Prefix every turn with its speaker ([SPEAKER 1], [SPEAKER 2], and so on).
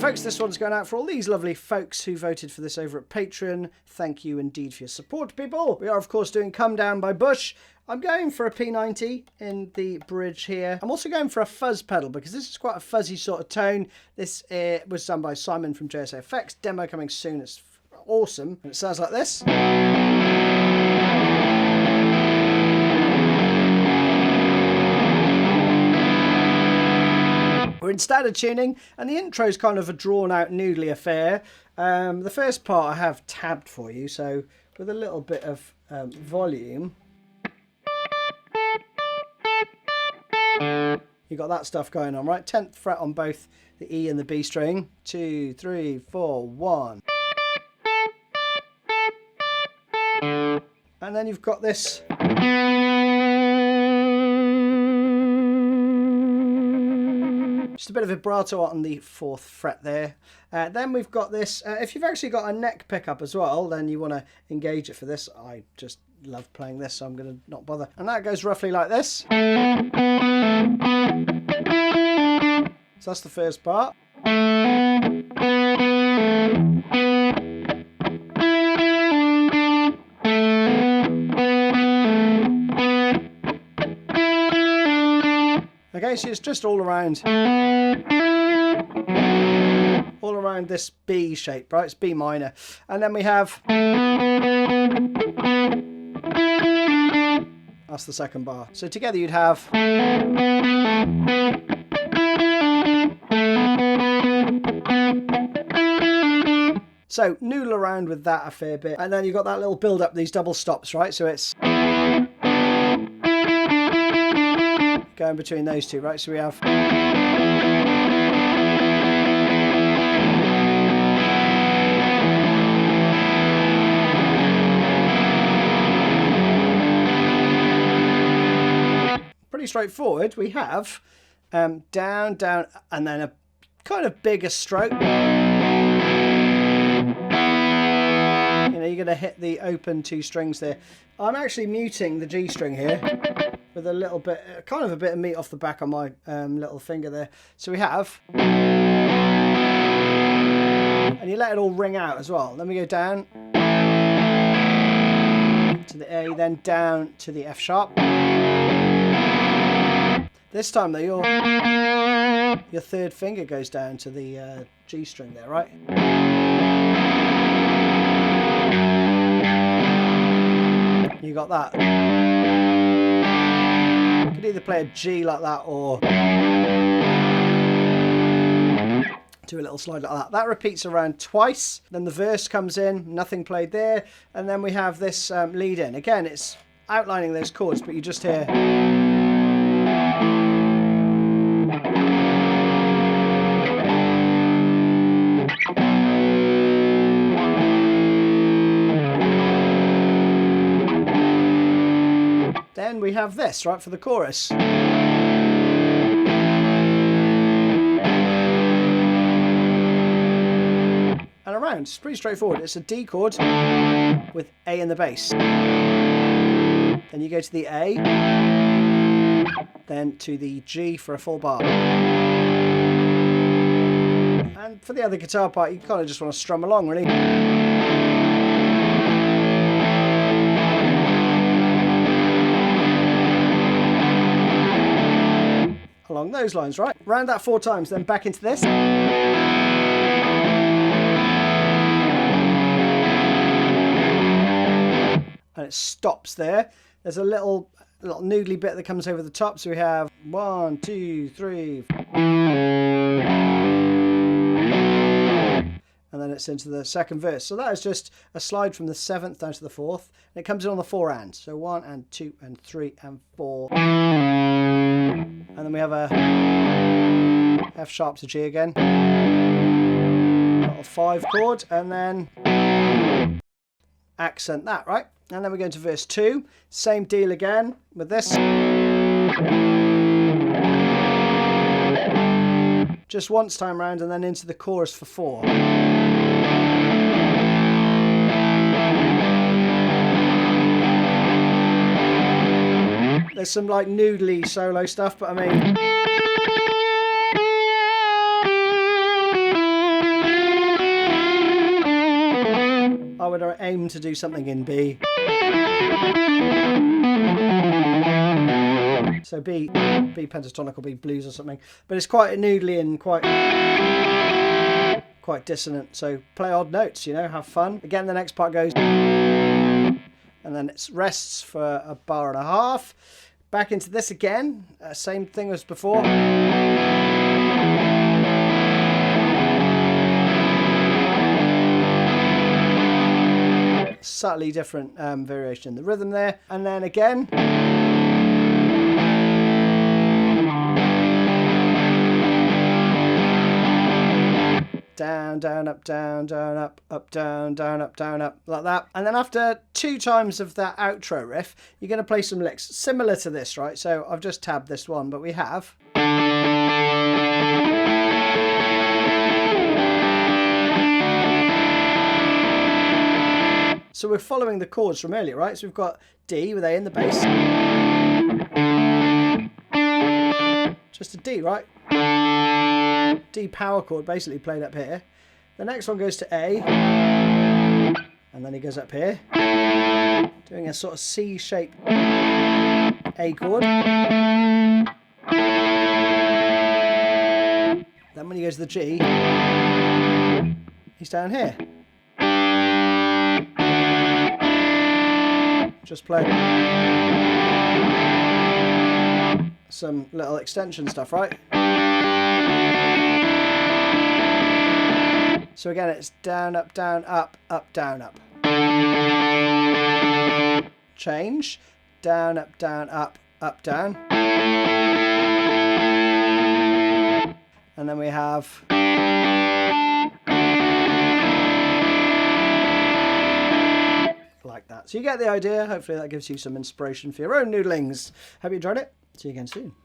[SPEAKER 1] folks, this one's going out for all these lovely folks who voted for this over at Patreon. Thank you indeed for your support, people. We are, of course, doing Come Down by Bush. I'm going for a P90 in the bridge here. I'm also going for a fuzz pedal because this is quite a fuzzy sort of tone. This was done by Simon from JSA Effects. Demo coming soon. It's awesome. And it sounds like this. We're in standard tuning, and the intro is kind of a drawn-out, noodly affair. The first part I have tabbed for you, so with a little bit of volume, you got that stuff going on, right? 10th fret on both the E and the B string. 2, 3, 4, 1. And then you've got this. Just a bit of vibrato on the 4th fret there. Then we've got this. If you've actually got a neck pickup as well, then you want to engage it for this. I just love playing this, so I'm going to not bother. And that goes roughly like this. So that's the first part. Okay, so it's just all around this B shape, right? It's B minor. And then we have, that's the second bar. So together you'd have, so noodle around with that a fair bit. And then you've got that little build up, these double stops, right? So it's going between those two, right? So we have pretty straightforward. We have down, down, and then a kind of bigger stroke. You know, you're going to hit the open 2 strings there. I'm actually muting the G string here with a little bit, kind of a bit of meat off the back of my little finger there. So we have, and you let it all ring out as well. Then we go down to the A, then down to the F sharp. This time though, your 3rd finger goes down to the G string there, right? You got that. You could either play a G like that or do a little slide like that. That repeats around twice. Then the verse comes in, nothing played there. And then we have this lead in. Again, it's outlining those chords, but you just hear. Then we have this, right, for the chorus. And around, it's pretty straightforward. It's a D chord with A in the bass. Then you go to the A, then to the G for a full bar. And for the other guitar part, you kind of just want to strum along, really. Along those lines, right? Round that 4 times, then back into this. And it stops there. There's a little noodly bit that comes over the top. So we have 1, 2, 3. And then it's into the second verse. So that is just a slide from the 7th down to the 4th. And it comes in on the 4 and. So 1 and 2 and 3 and 4. And then we have a F sharp to G again. Got a 5 chord, and then accent that, right? And then we go into verse 2. Same deal again with this. Just once time round, and then into the chorus for 4. There's some like noodly solo stuff, but I mean, would I aim to do something in B. So B pentatonic or B blues or something. But it's quite noodly and quite dissonant. So play odd notes, you know, have fun. Again, the next part goes, and then it rests for a bar and a half. Back into this again, same thing as before. Subtly different variation in the rhythm there. And then again. Down, down, up, down, down, up, down, down, up, down, up, like that. And then after 2 times of that outro riff, you're going to play some licks similar to this, right? So I've just tabbed this one, but we have. So we're following the chords from earlier, right? So we've got D with A in the bass. Just a D, right? D power chord basically played up here. The next one goes to A, and then he goes up here, doing a sort of C-shaped A chord. Then when he goes to the G, he's down here. Just play some little extension stuff, right? So again, it's down, up, down, up, down, up. Change. Down, up, down. And then we have... like that. So you get the idea. Hopefully that gives you some inspiration for your own noodlings. Hope you enjoyed it. See you again soon.